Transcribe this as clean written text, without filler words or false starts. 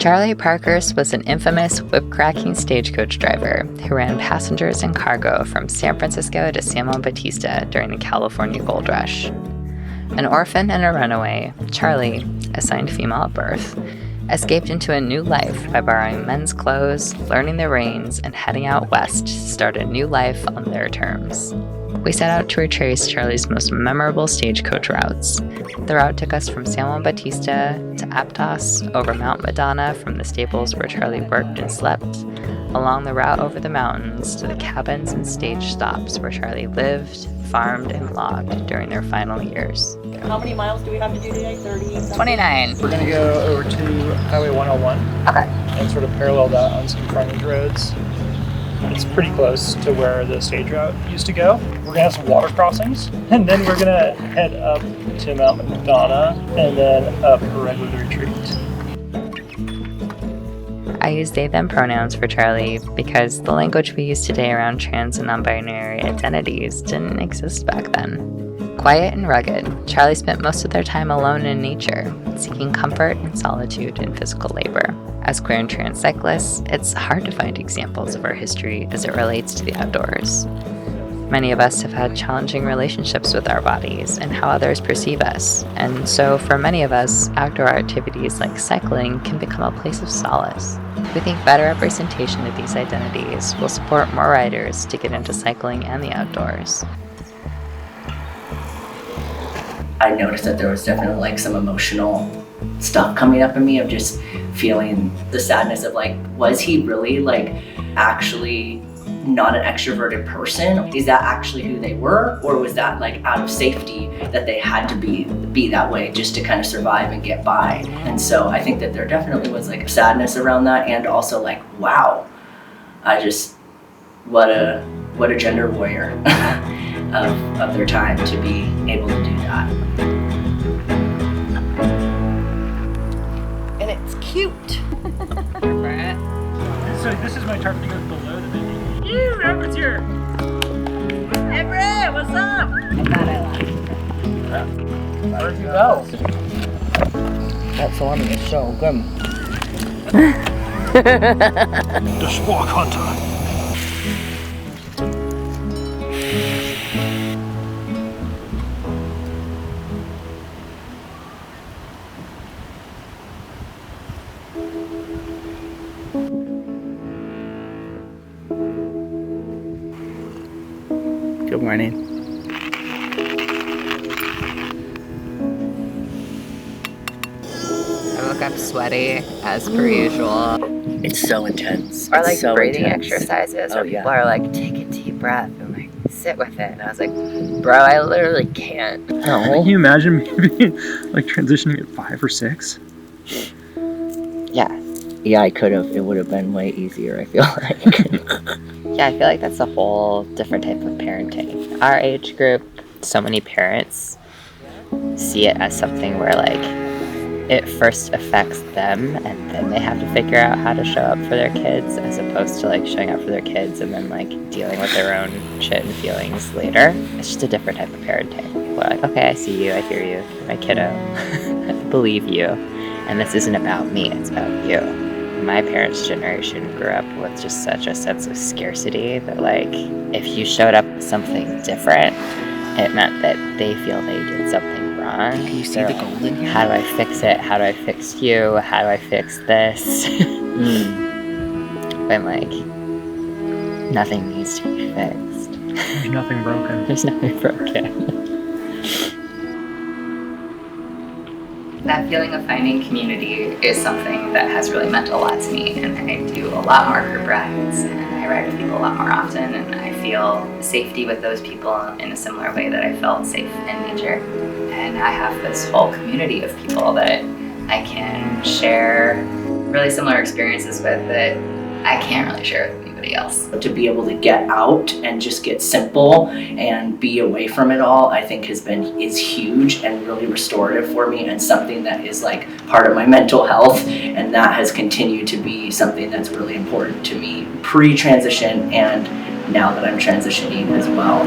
Charley Parkhurst was an infamous whip-cracking stagecoach driver who ran passengers and cargo from San Francisco to San Juan Bautista during the California Gold Rush. An orphan and a runaway, Charley, assigned female at birth, escaped into a new life by borrowing men's clothes, learning the reins, and heading out west to start a new life on their terms. We set out to retrace Charley's most memorable stagecoach routes. The route took us from San Juan Bautista to Aptos, over Mount Madonna from the stables where Charley worked and slept, along the route over the mountains to the cabins and stage stops where Charley lived, farmed, and logged during their final years. How many miles do we have to do today? 30? 29. We're going to go over to Highway 101. Okay. And sort of parallel that on some frontage roads. It's pretty close to where the stage route used to go. We're gonna have some water crossings, and then we're gonna head up to Mount Madonna, and then up Redwood Retreat. I use they, them pronouns for Charley because the language we use today around trans and non-binary identities didn't exist back then. Quiet and rugged, Charley spent most of their time alone in nature, seeking comfort and solitude in physical labor. As queer and trans cyclists, it's hard to find examples of our history as it relates to the outdoors. Many of us have had challenging relationships with our bodies and how others perceive us, and so for many of us, outdoor activities like cycling can become a place of solace. We think better representation of these identities will support more riders to get into cycling and the outdoors. I noticed that there was definitely like some emotional stuff coming up in me of just feeling the sadness of like, was he really like actually not an extroverted person? Is that actually who they were? Or was that like out of safety that they had to be that way just to kind of survive and get by? And so I think that there definitely was like sadness around that, and also like, wow, what a gender warrior of their time to be able to do that. And it's cute. So this is my target to go below the building. You, Edward's here. Hey, Brett, what's up? I thought I laughed. Where'd you go? That's the one in the show. Good. Just walk on time. Good morning. I woke up sweaty, as per usual. It's so intense. Or like It's so breathing intense. exercises where Oh, yeah. people are like, take a deep breath and like sit with it. And I was like, bro, I literally can't. Can you imagine maybe like transitioning at 5 or 6? Yeah. Yeah, I could have. It would have been way easier, I feel like. Yeah, I feel like that's a whole different type of parenting. Our age group, so many parents see it as something where like it first affects them and then they have to figure out how to show up for their kids, as opposed to like showing up for their kids and then like dealing with their own shit and feelings later. It's just a different type of parenting. People are like, okay, I see you, I hear you, you're my kiddo, I believe you, and this isn't about me, it's about you. My parents' generation grew up with just such a sense of scarcity that like if you showed up with something different, it meant that they feel they did something wrong. Can you see the gold in here? How do I fix it? How do I fix you? How do I fix this? I'm like, nothing needs to be fixed. There's nothing broken. There's nothing broken. That feeling of finding community is something that has really meant a lot to me, and I do a lot more group rides, and I ride with people a lot more often, and I feel safety with those people in a similar way that I felt safe in nature. And I have this whole community of people that I can share really similar experiences with that I can't really share with anybody else. To be able to get out and just get simple and be away from it all, I think is huge and really restorative for me, and something that is like part of my mental health, and that has continued to be something that's really important to me pre-transition and now that I'm transitioning as well.